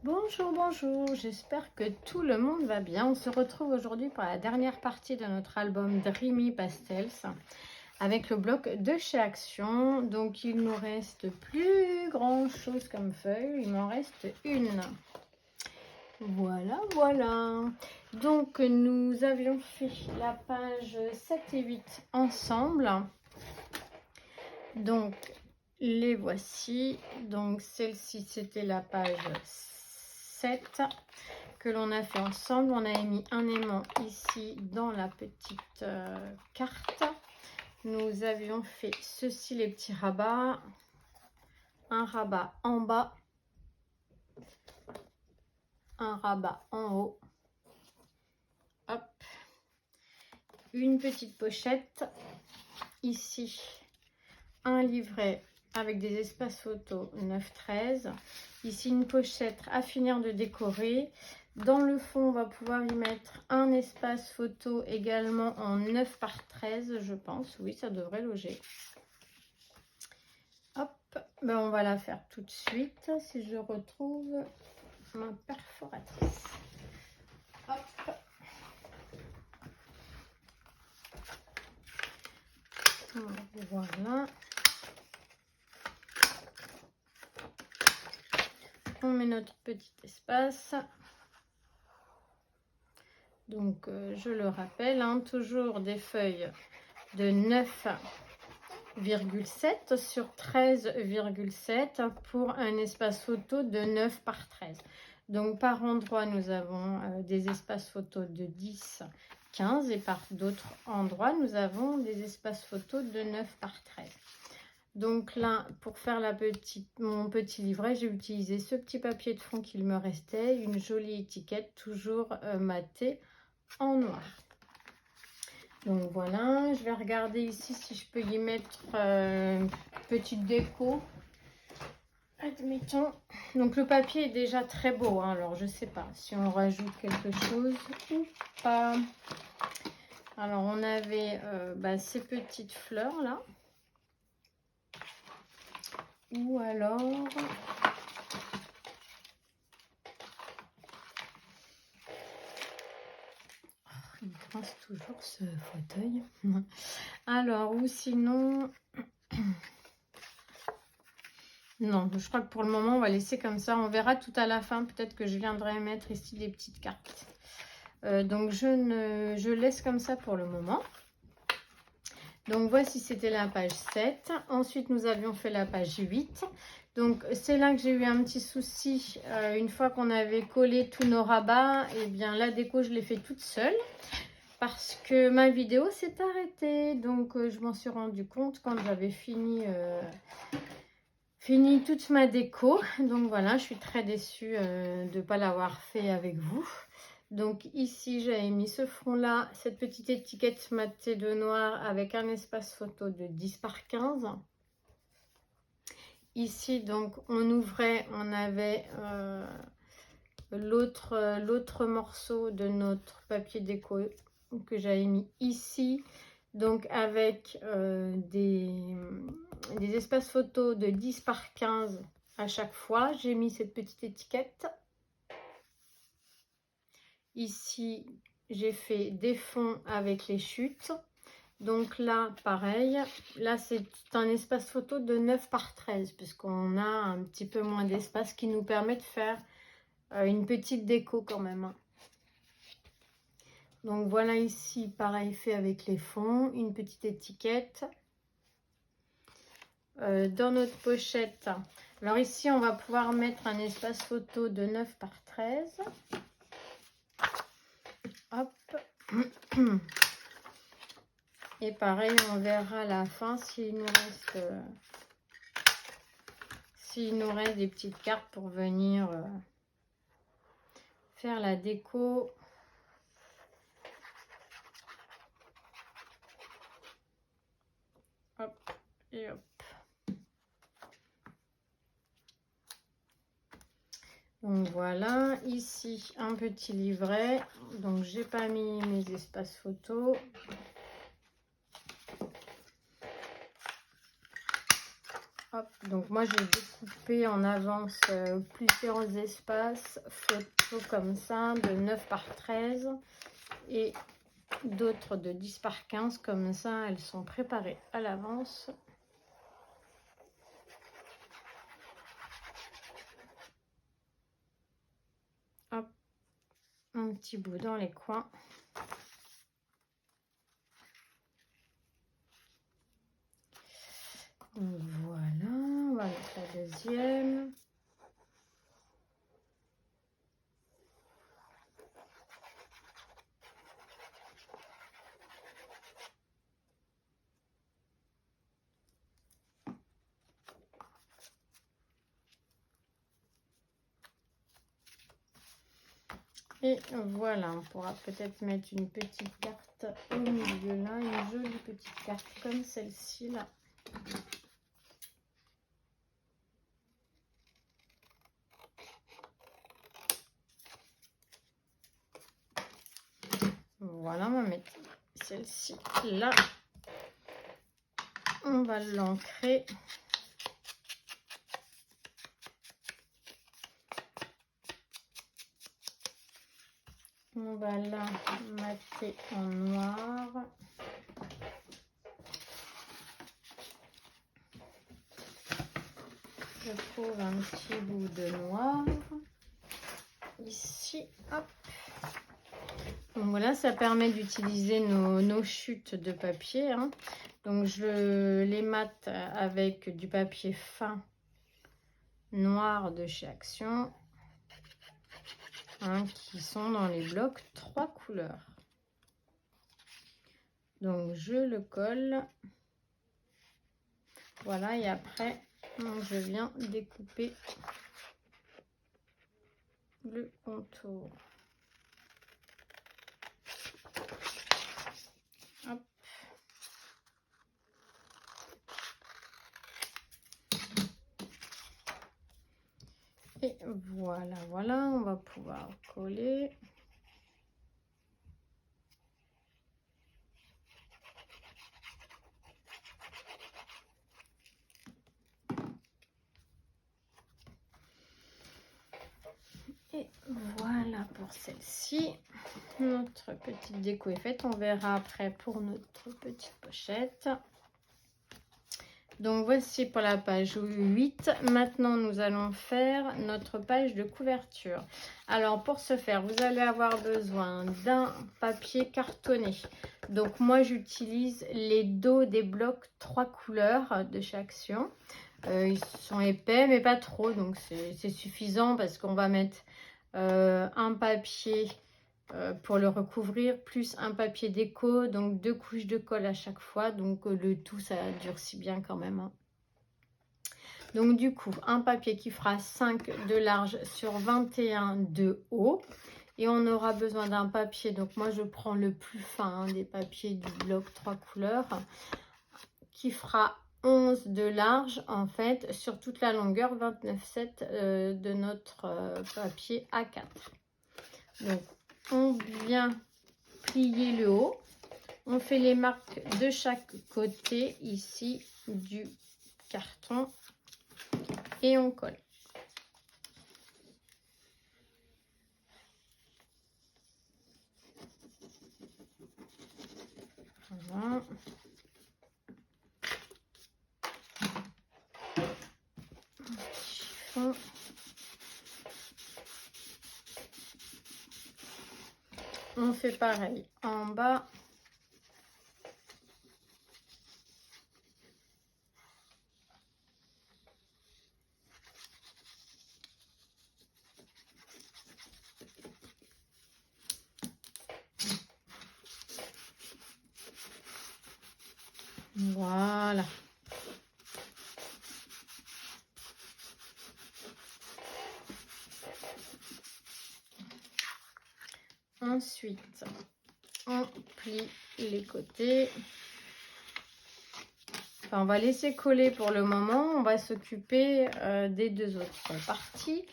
Bonjour, bonjour, j'espère que tout le monde va bien. On se retrouve aujourd'hui pour la dernière partie de notre album Dreamy Pastels avec le bloc de chez Action. Donc il nous reste plus grand chose comme feuille, il m'en reste une. Voilà, voilà. Donc nous avions fait la page 7 et 8 ensemble. Donc les voici. Donc celle-ci c'était la page 7 que l'on a fait ensemble. On a mis un aimant ici dans la petite carte. Nous avions fait ceci, les petits rabats, un rabat en bas, un rabat en haut, hop, une petite pochette ici, un livret avec des espaces photos 9-13, ici une pochette à finir de décorer. Dans le fond, on va pouvoir y mettre un espace photo également en 9 par 13, je pense. Oui, ça devrait loger. Hop, ben on va la faire tout de suite si je retrouve ma perforatrice. Hop. Voilà. On met notre petit espace. Donc, je le rappelle, hein, toujours des feuilles de 9,7 sur 13,7 pour un espace photo de 9 par 13. Donc, par endroit, nous avons des espaces photos de 10, 15 et par d'autres endroits, nous avons des espaces photos de 9 par 13. Donc là, pour faire mon petit livret, j'ai utilisé ce petit papier de fond qu'il me restait, une jolie étiquette, toujours matée en noir. Donc voilà, je vais regarder ici si je peux y mettre une petite déco. Admettons. Donc le papier est déjà très beau, hein, alors je sais pas si on rajoute quelque chose ou pas. Alors on avait ces petites fleurs là. Ou alors... il grince toujours ce fauteuil. Alors, ou sinon... non, je crois que pour le moment, on va laisser comme ça. On verra tout à la fin. Peut-être que je viendrai mettre ici des petites cartes. Donc, je laisse comme ça pour le moment. Donc, voici, c'était la page 7. Ensuite, nous avions fait la page 8. Donc, c'est là que j'ai eu un petit souci. Une fois qu'on avait collé tous nos rabats, et bien, la déco, je l'ai fait toute seule. Parce que ma vidéo s'est arrêtée. Donc, je m'en suis rendu compte quand j'avais fini toute ma déco. Donc, voilà, je suis très déçue de ne pas l'avoir fait avec vous. Donc ici, j'avais mis ce fond-là, cette petite étiquette matée de noir avec un espace photo de 10 par 15. Ici, donc, on ouvrait, on avait l'autre morceau de notre papier déco que j'avais mis ici. Donc avec des espaces photos de 10 par 15 à chaque fois. J'ai mis cette petite étiquette. Ici, j'ai fait des fonds avec les chutes. Donc là, pareil. Là, c'est un espace photo de 9 par 13 puisqu'on a un petit peu moins d'espace qui nous permet de faire une petite déco quand même. Donc voilà ici, pareil fait avec les fonds, une petite étiquette. Dans notre pochette, alors ici, on va pouvoir mettre un espace photo de 9 par 13. Hop. Et pareil, on verra à la fin s'il nous reste des petites cartes pour venir faire la déco. Hop et hop. Donc voilà, ici un petit livret. Donc j'ai pas mis mes espaces photos. Hop, donc moi j'ai découpé en avance plusieurs espaces photos comme ça de 9 par 13 et d'autres de 10 par 15 comme ça, elles sont préparées à l'avance. Hop, un petit bout dans les coins. Voilà, on va mettre la deuxième. Et voilà, on pourra peut-être mettre une petite carte au milieu là, une jolie petite carte comme celle-ci là. Voilà, on va mettre celle-ci là. On va l'ancrer. On va la mater en noir. Je trouve un petit bout de noir. Ici, hop. Donc voilà, ça permet d'utiliser nos chutes de papier. Hein. Donc je les mate avec du papier fin noir de chez Action. Hein, qui sont dans les blocs 3 couleurs. Donc je le colle. Voilà, et après, je viens découper le contour. Hop. Et voilà, voilà, on va pouvoir coller. Et voilà pour celle-ci. Notre petite déco est faite. On verra après pour notre petite pochette. Donc voici pour la page 8. Maintenant, nous allons faire notre page de couverture. Alors pour ce faire, vous allez avoir besoin d'un papier cartonné. Donc moi, j'utilise les dos des blocs 3 couleurs de chez Action. Ils sont épais, mais pas trop. Donc c'est suffisant parce qu'on va mettre un papier pour le recouvrir, plus un papier déco, donc 2 couches de colle à chaque fois, donc le tout ça durcit bien quand même. Hein. Donc du coup, un papier qui fera 5 de large sur 21 de haut, et on aura besoin d'un papier, donc moi je prends le plus fin hein, des papiers du bloc 3 couleurs, qui fera 11 de large en fait sur toute la longueur, 29,7 de notre papier A4. Donc on vient plier le haut, on fait les marques de chaque côté ici du carton et on colle. Voilà. Chiffon. On fait pareil en bas. Voilà. Ensuite, on plie les côtés. Enfin, on va laisser coller pour le moment. On va s'occuper des 2 autres parties.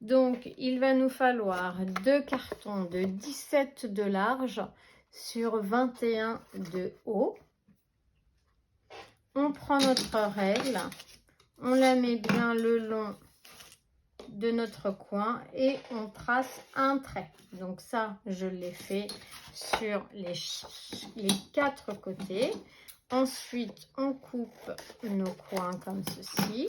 Donc, il va nous falloir 2 cartons de 17 de large sur 21 de haut. On prend notre règle. On la met bien le long de notre coin et on trace un trait. Donc ça, je l'ai fait sur les 4 côtés. Ensuite, on coupe nos coins comme ceci.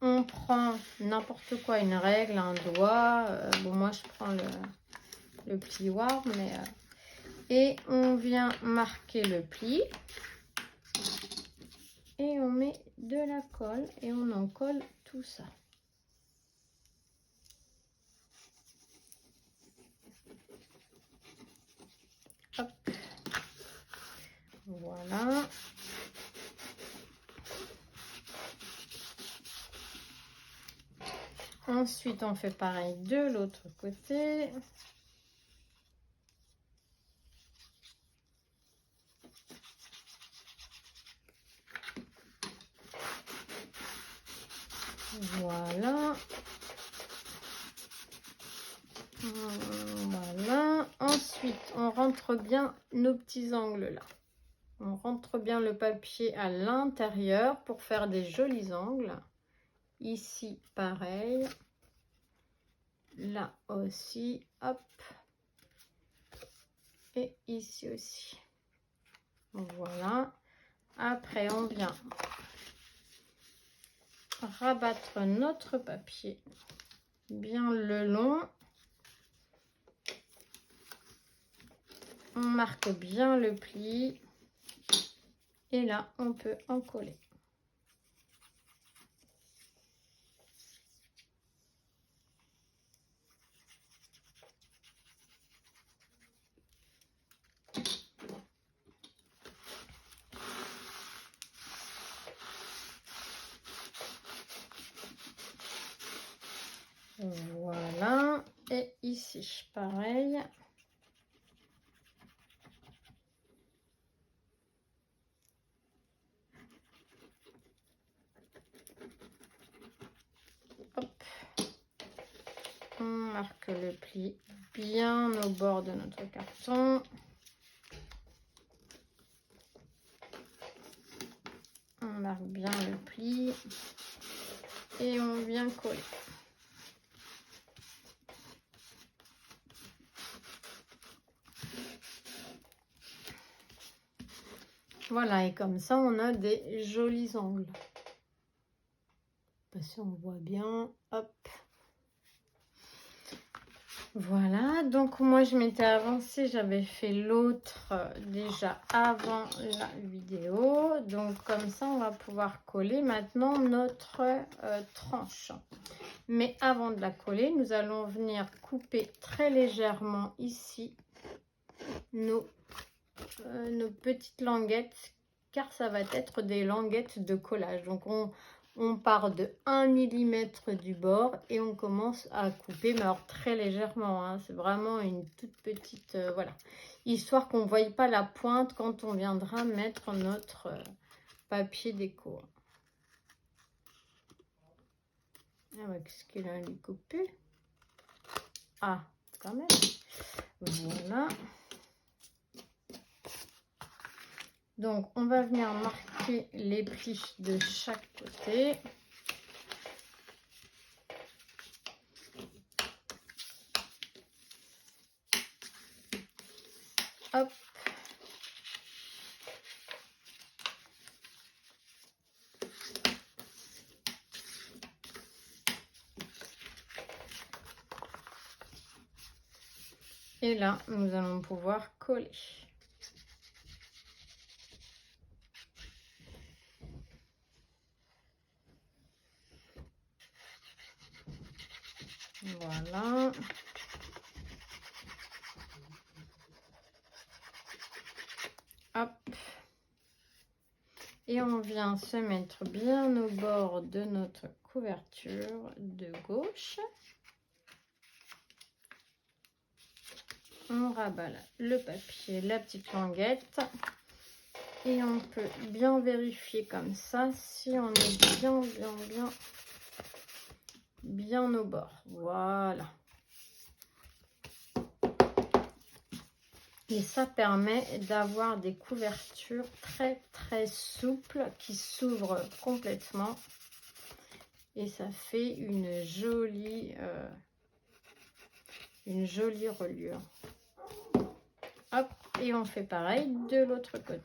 On prend n'importe quoi, une règle, un doigt. Bon, moi, je prends le plioir, mais... et on vient marquer le pli. Et on met de la colle et on en colle tout ça. Hop. Voilà. Ensuite, on fait pareil de l'autre côté. Voilà. Voilà. Ensuite, on rentre bien nos petits angles là. On rentre bien le papier à l'intérieur pour faire des jolis angles. Ici, pareil. Là aussi, hop. Et ici aussi. Voilà. Après, on vient rabattre notre papier bien le long. On marque bien le pli. Et là, on peut en coller. Voilà. Et ici, pareil. Hop. On marque le pli bien au bord de notre carton. On marque bien le pli. Et on vient coller. Voilà, et comme ça, on a des jolis angles. Si on voit bien, hop. Voilà, donc moi je m'étais avancée, j'avais fait l'autre déjà avant la vidéo. Donc comme ça, on va pouvoir coller maintenant notre tranche. Mais avant de la coller, nous allons venir couper très légèrement ici nos petites languettes, car ça va être des languettes de collage. Donc on part de 1 mm du bord et on commence à couper, mais alors très légèrement, hein, c'est vraiment une toute petite, voilà, histoire qu'on ne voie pas la pointe quand on viendra mettre notre papier déco. Ah ouais, qu'est-ce qu'il a lui coupé? Ah, quand même. Voilà. Donc, on va venir marquer les plis de chaque côté. Hop. Et là, nous allons pouvoir coller. Voilà. Hop. Et on vient se mettre bien au bord de notre couverture de gauche. On rabat le papier, la petite languette. Et on peut bien vérifier comme ça si on est bien au bord. Voilà. Et ça permet d'avoir des couvertures très très souples qui s'ouvrent complètement. Et ça fait une jolie reliure. Hop, et on fait pareil de l'autre côté.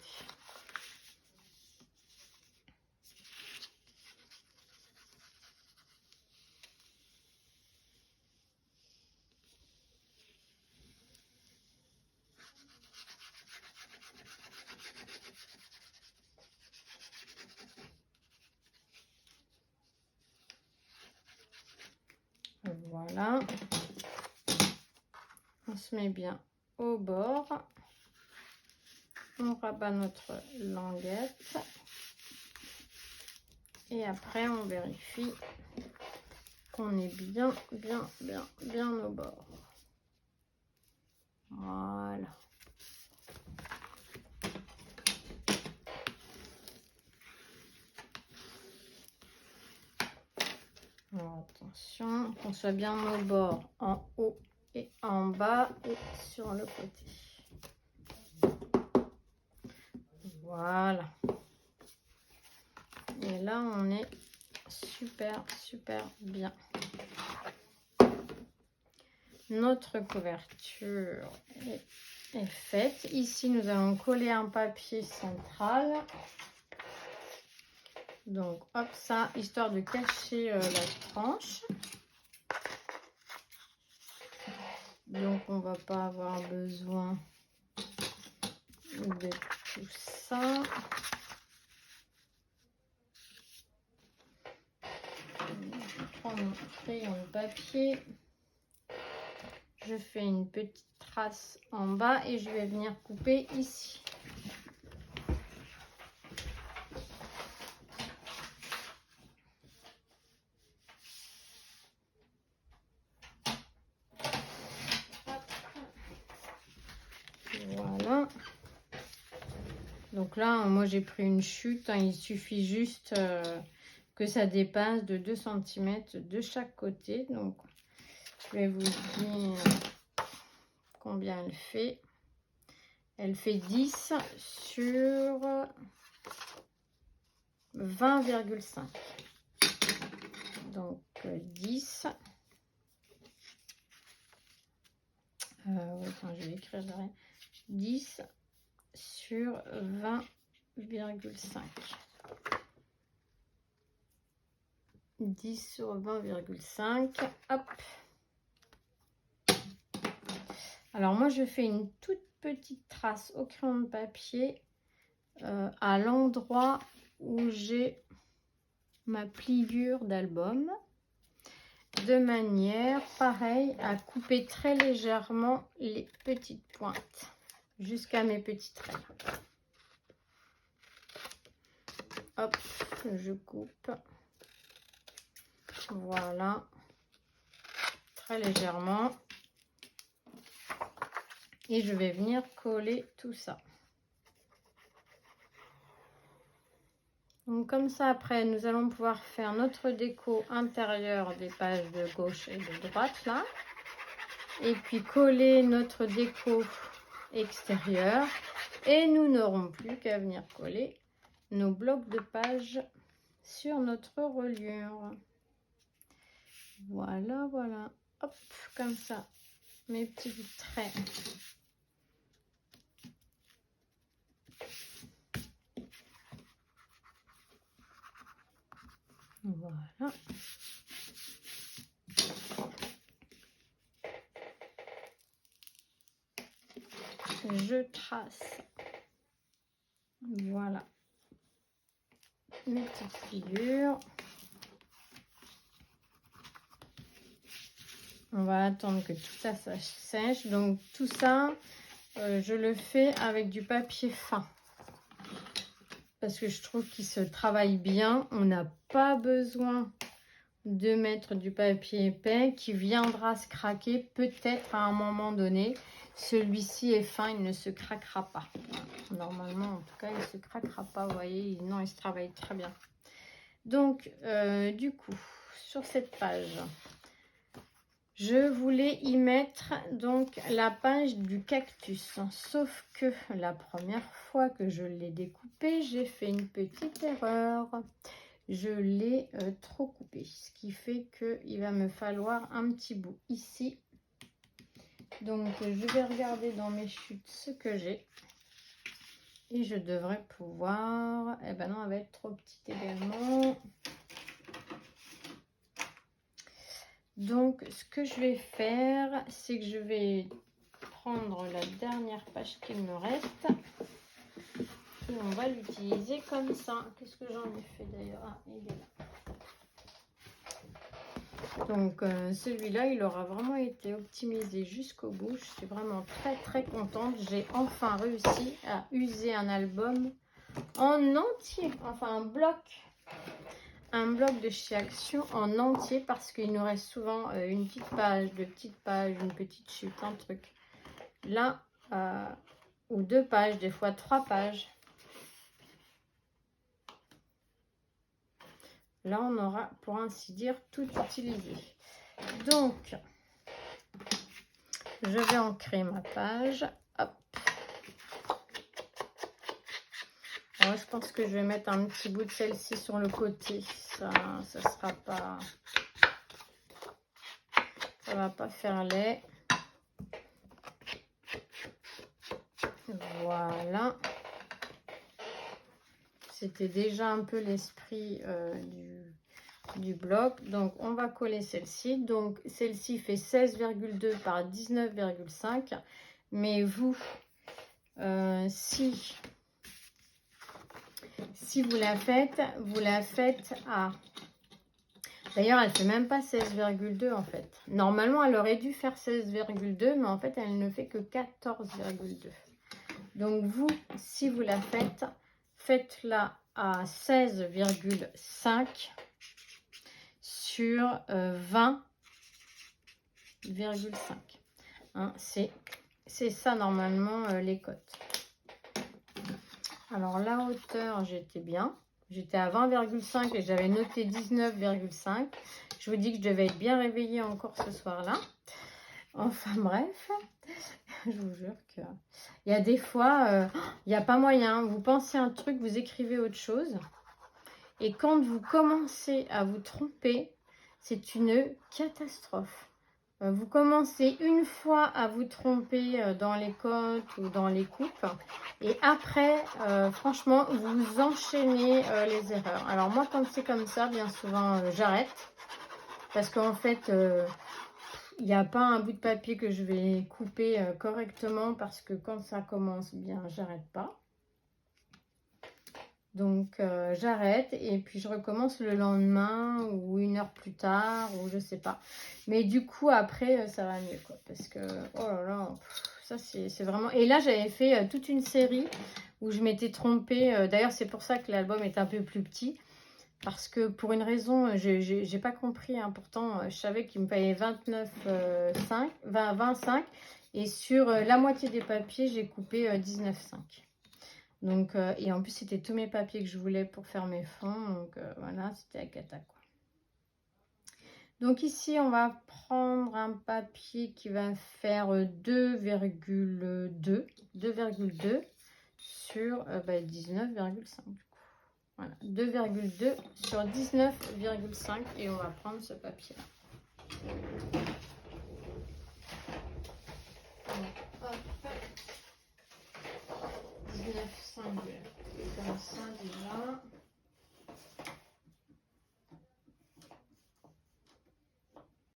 Voilà. On se met bien au bord. On rabat notre languette. Et après, on vérifie qu'on est bien au bord. Voilà. Alors, attention, qu'on soit bien au bord, en haut et en bas et sur le côté. Voilà. Et là, on est super bien. Notre couverture est faite. Ici, nous allons coller un papier central. Donc, hop, ça, histoire de cacher la tranche. Donc, on va pas avoir besoin de tout ça. Je prends mon crayon de papier. Je fais une petite trace en bas et je vais venir couper ici. Voilà. Donc là, moi j'ai pris une chute. Il suffit juste que ça dépasse de 2 cm de chaque côté. Donc je vais vous dire combien elle fait. Elle fait 10 sur 20,5. Donc 10. Attends, je vais écrire derrière. 10 sur 20,5. 10 sur 20,5. Hop. Alors moi je fais une toute petite trace au crayon de papier à l'endroit où j'ai ma pliure d'album, de manière pareil à couper très légèrement les petites pointes jusqu'à mes petits traits. Hop, je coupe. Voilà, très légèrement. Et je vais venir coller tout ça. Donc comme ça, après, nous allons pouvoir faire notre déco intérieure des pages de gauche et de droite, là. Et puis coller notre déco extérieure. Et nous n'aurons plus qu'à venir coller nos blocs de pages sur notre reliure. Voilà, voilà. Hop, comme ça, mes petits traits. Voilà. Je trace. Voilà. Mes petites figures. On va attendre que tout ça sèche. Donc tout ça, je le fais avec du papier fin. Parce que je trouve qu'il se travaille bien. On n'a pas besoin de mettre du papier épais qui viendra se craquer peut-être à un moment donné. Celui-ci est fin, il ne se craquera pas. Normalement, en tout cas, il ne se craquera pas. Vous voyez, non, il se travaille très bien. Donc, du coup, sur cette page, Je voulais y mettre donc la page du cactus, sauf que la première fois que je l'ai découpé, j'ai fait une petite erreur. Je l'ai trop coupé, ce qui fait qu'il va me falloir un petit bout ici. Donc je vais regarder dans mes chutes ce que j'ai. Et je devrais pouvoir... Eh ben non, elle va être trop petite également. Donc, ce que je vais faire, c'est que je vais prendre la dernière page qu'il me reste. Et on va l'utiliser comme ça. Qu'est-ce que j'en ai fait d'ailleurs? Ah, il est là. Donc, celui-là, il aura vraiment été optimisé jusqu'au bout. Je suis vraiment très, très contente. J'ai enfin réussi à user un album en entier. Enfin, un bloc de chez Action en entier, parce qu'il nous reste souvent une petite page, deux petites pages, une petite chute, un truc. Là, ou 2 pages, des fois 3 pages. Là, on aura, pour ainsi dire, tout utilisé. Donc, je vais ancrer ma page. Hop. Alors, je pense que je vais mettre un petit bout de celle-ci sur le côté. Ça sera pas... Ça va pas faire laid. Voilà. C'était déjà un peu l'esprit du bloc. Donc, on va coller celle-ci. Donc, celle-ci fait 16,2 par 19,5. Mais vous, si vous la faites à... D'ailleurs, elle fait même pas 16,2 en fait. Normalement, elle aurait dû faire 16,2, mais en fait, elle ne fait que 14,2. Donc, vous, si vous la faites, faites-la à 16,5 sur 20,5. Hein, c'est ça normalement les cotes. Alors, la hauteur, j'étais bien. J'étais à 20,5 et j'avais noté 19,5. Je vous dis que je devais être bien réveillée encore ce soir-là. Enfin bref, je vous jure que il y a des fois, il n'y a pas moyen. Vous pensez un truc, vous écrivez autre chose. Et quand vous commencez à vous tromper, c'est une catastrophe. Vous commencez une fois à vous tromper dans les cotes ou dans les coupes. Et après, franchement, vous enchaînez les erreurs. Alors moi, quand c'est comme ça, bien souvent, j'arrête. Parce qu'en fait, il n'y a pas un bout de papier que je vais couper correctement. Parce que quand ça commence bien, j'arrête pas. Donc, j'arrête et puis je recommence le lendemain ou 1 heure plus tard ou je sais pas. Mais du coup, après, ça va mieux, quoi. Parce que, oh là là, ça c'est vraiment... Et là, j'avais fait toute une série où je m'étais trompée. D'ailleurs, c'est pour ça que l'album est un peu plus petit. Parce que pour une raison, j'ai pas compris. Hein, pourtant, je savais qu'il me fallait 25. Et sur la moitié des papiers, j'ai coupé 19,5. Donc, et en plus, c'était tous mes papiers que je voulais pour faire mes fonds. Donc, voilà, c'était à cata, quoi. Donc, ici, on va prendre un papier qui va faire 2,2 sur 19,5. Du coup. Voilà, 2,2 sur 19,5. Et on va prendre ce papier-là.